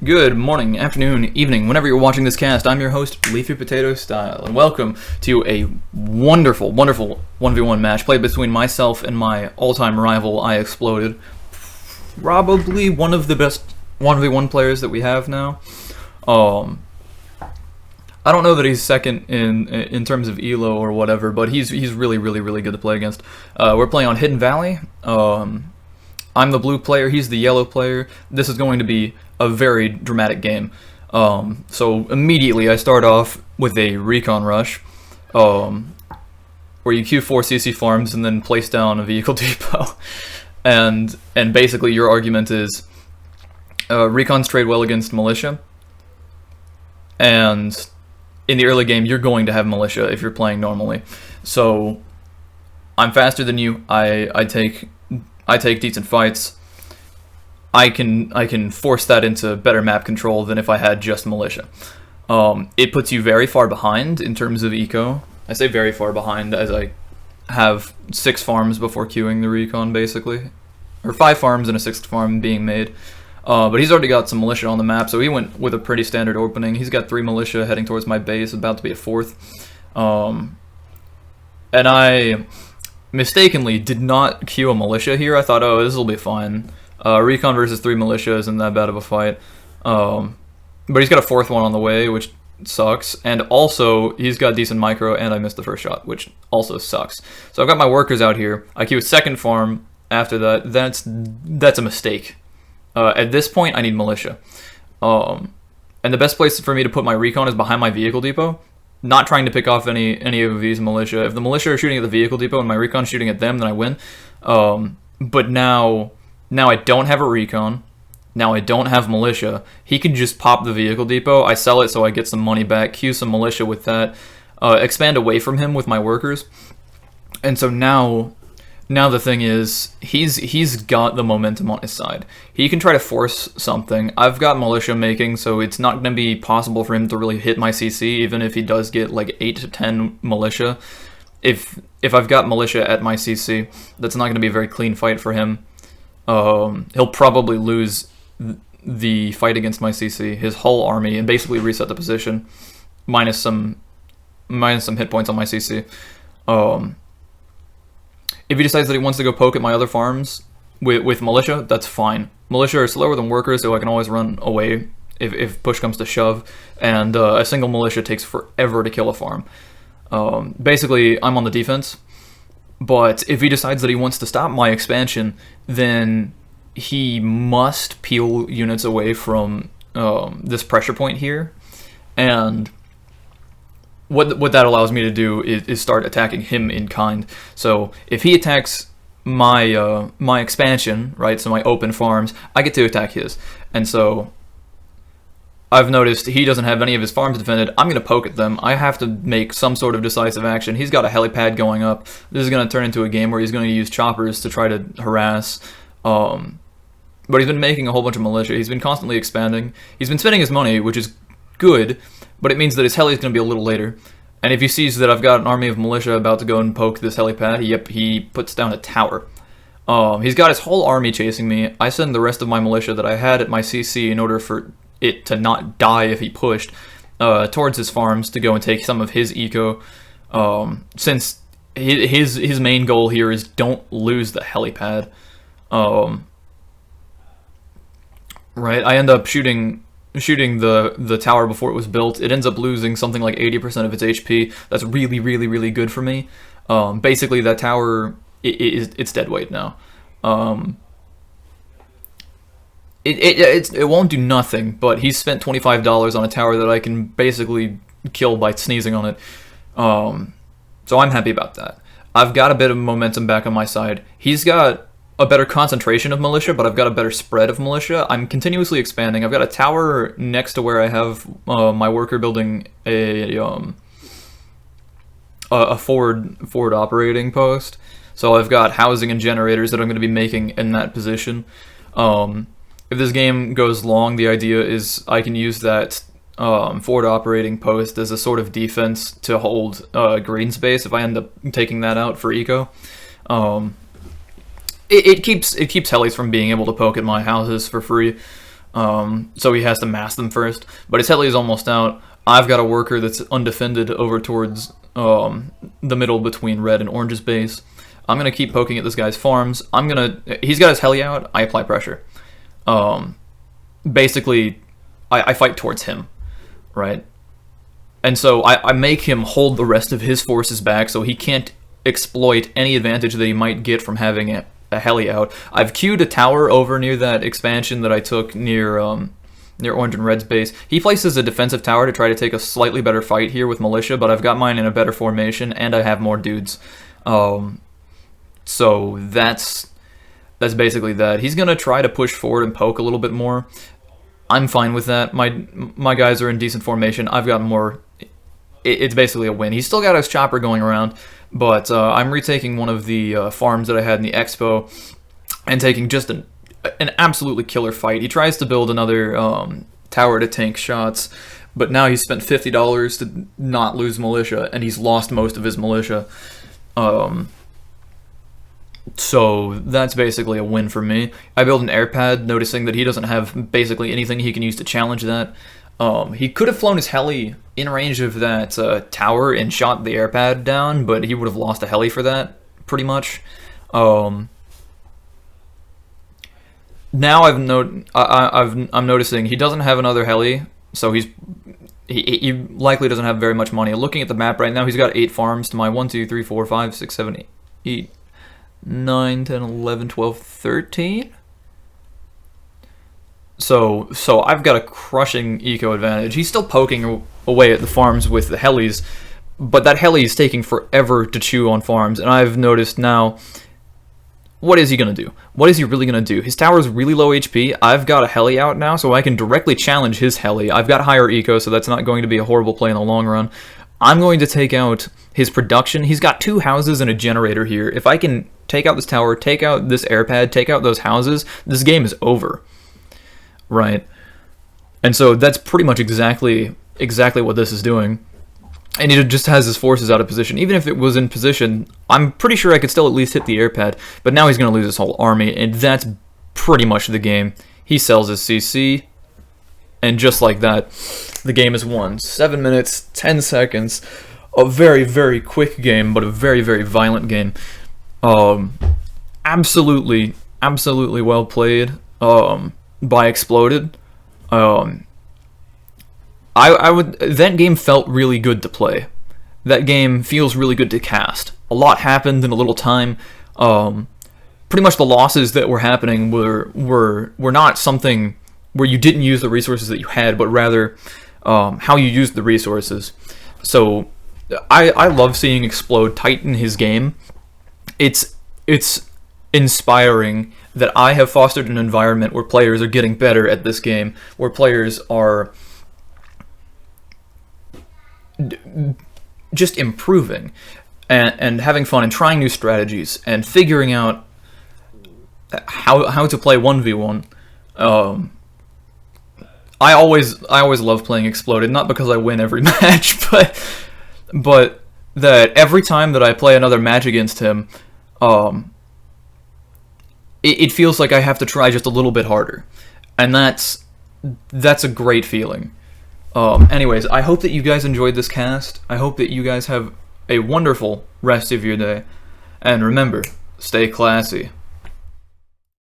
Good morning, afternoon, evening, whenever you're watching this cast. I'm your host, LeafyPotatoStyle, and welcome to a wonderful 1v1 match played between myself and my all-time rival, I Exploded. Probably one of the best 1v1 players that we have now. I don't know that he's second in terms of elo or whatever, but he's really good to play against. We're playing on Hidden Valley. I'm the blue player, he's the yellow player. This is going to be a very dramatic game. So immediately I start off with a recon rush, where you queue 4 CC farms and then place down a vehicle depot. and basically your argument is recons trade well against militia, and in the early game you're going to have militia if you're playing normally. So I'm faster than you, I take decent fights. I can force that into better map control than if I had just militia. It puts you very far behind in terms of eco. I say very far behind as I have 6 farms before queuing the recon, basically. Or 5 farms and a 6th farm being made. But he's already got some militia on the map, so he went with a pretty standard opening. He's got 3 militia heading towards my base, about to be a 4th. And I mistakenly did not queue a militia here. I thought, oh, this will be fine. Recon versus 3 militia isn't that bad of a fight. But he's got a 4th one on the way, which sucks. And also, he's got decent micro, and I missed the first shot, which also sucks. So I've got my workers out here. I queue a 2nd farm after that. That's a mistake. At this point, I need militia. And the best place for me to put my recon is behind my vehicle depot. Not trying to pick off any of these militia. If the militia are shooting at the vehicle depot and my recon's shooting at them, then I win. But now I don't have a recon. Now I don't have militia. He can just pop the vehicle depot. I sell it so I get some money back. Queue some militia with that. Expand away from him with my workers. And so now the thing is, he's got the momentum on his side. He can try to force something. I've got militia making, so it's not going to be possible for him to really hit my CC, even if he does get like 8 to 10 militia. If I've got militia at my CC, that's not going to be a very clean fight for him. He'll probably lose the fight against my CC, his whole army, and basically reset the position, minus some hit points on my CC. If he decides that he wants to go poke at my other farms with militia, that's fine. Militia are slower than workers, so I can always run away if push comes to shove, and a single militia takes forever to kill a farm. Basically, I'm on the defense. But if he decides that he wants to stop my expansion, then he must peel units away from this pressure point here. And what that allows me to do is start attacking him in kind. So if he attacks my my expansion, right, so my open farms, I get to attack his. And so I've noticed he doesn't have any of his farms defended. I'm going to poke at them. I have to make some sort of decisive action. He's got a helipad going up. This is going to turn into a game where he's going to use choppers to try to harass. But he's been making a whole bunch of militia. He's been constantly expanding. He's been spending his money, which is good, but it means that his heli is going to be a little later. And if he sees that I've got an army of militia about to go and poke this helipad, he puts down a tower. He's got his whole army chasing me. I send the rest of my militia that I had at my CC in order for it to not die if he pushed towards his farms to go and take some of his eco, since his main goal here is don't lose the helipad. Right, I end up shooting the tower before it was built. It ends up losing something like 80% of its HP. That's really good for me. Basically that tower it's dead weight now. It won't do nothing, but he's spent $25 on a tower that I can basically kill by sneezing on it. So I'm happy about that. I've got a bit of momentum back on my side. He's got a better concentration of militia, but I've got a better spread of militia. I'm continuously expanding. I've got a tower next to where I have my worker building a forward operating post. So I've got housing and generators that I'm going to be making in that position. If this game goes long, the idea is I can use that forward operating post as a sort of defense to hold green space if I end up taking that out for eco. It keeps helis from being able to poke at my houses for free. so he has to mass them first. But his heli is almost out. I've got a worker that's undefended over towards the middle between red and orange's base. I'm gonna keep poking at this guy's farms. He's got his heli out. I apply pressure. Basically, I fight towards him, right? And so I make him hold the rest of his forces back so he can't exploit any advantage that he might get from having a heli out. I've queued a tower over near that expansion that I took near orange and red's base. He places a defensive tower to try to take a slightly better fight here with militia, but I've got mine in a better formation and I have more dudes. So that's basically that. He's gonna try to push forward and poke a little bit more. I'm fine with that. My guys are in decent formation. I've got more. It's basically a win. He's still got his chopper going around, but I'm retaking one of the farms that I had in the expo and taking just an absolutely killer fight. He tries to build another tower to tank shots, but now he's spent $50 to not lose militia, and he's lost most of his militia. So that's basically a win for me. I build an air pad, noticing that he doesn't have basically anything he can use to challenge that. He could have flown his heli in range of that tower and shot the air pad down, but he would have lost a heli for that, pretty much. Now I'm noticing he doesn't have another heli, so he likely doesn't have very much money. Looking at the map right now, he's got 8 farms to my 1, 2, 3, 4, 5, 6, 7, 8, 9, 10, 11, 12, 13. So I've got a crushing eco advantage. He's still poking away at the farms with the helis, but that heli is taking forever to chew on farms, and I've noticed now, what is he going to do? What is he really going to do? His tower is really low HP. I've got a heli out now, so I can directly challenge his heli. I've got higher eco, so that's not going to be a horrible play in the long run. I'm going to take out his production. He's got 2 houses and a generator here. If I can take out this tower, take out this air pad, take out those houses, this game is over. Right? And so that's pretty much exactly what this is doing. And he just has his forces out of position. Even if it was in position, I'm pretty sure I could still at least hit the air pad. But now he's going to lose his whole army, and that's pretty much the game. He sells his CC, and just like that, the game is won. 7 minutes, 10 seconds. A very, very quick game, but a very, very violent game. Absolutely well played by Exploded. That game felt really good to play. That game feels really good to cast. A lot happened in a little time. Pretty much the losses that were happening were not something where you didn't use the resources that you had, but rather how you used the resources. So I love seeing Explode tighten his game. It's inspiring that I have fostered an environment where players are getting better at this game, where players are just improving and having fun and trying new strategies and figuring out how to play 1v1. I always love playing Exploded, not because I win every match, but that every time that I play another match against him, it feels like I have to try just a little bit harder, and that's a great feeling. Anyways, I hope that you guys enjoyed this cast. I hope that you guys have a wonderful rest of your day, and remember, stay classy.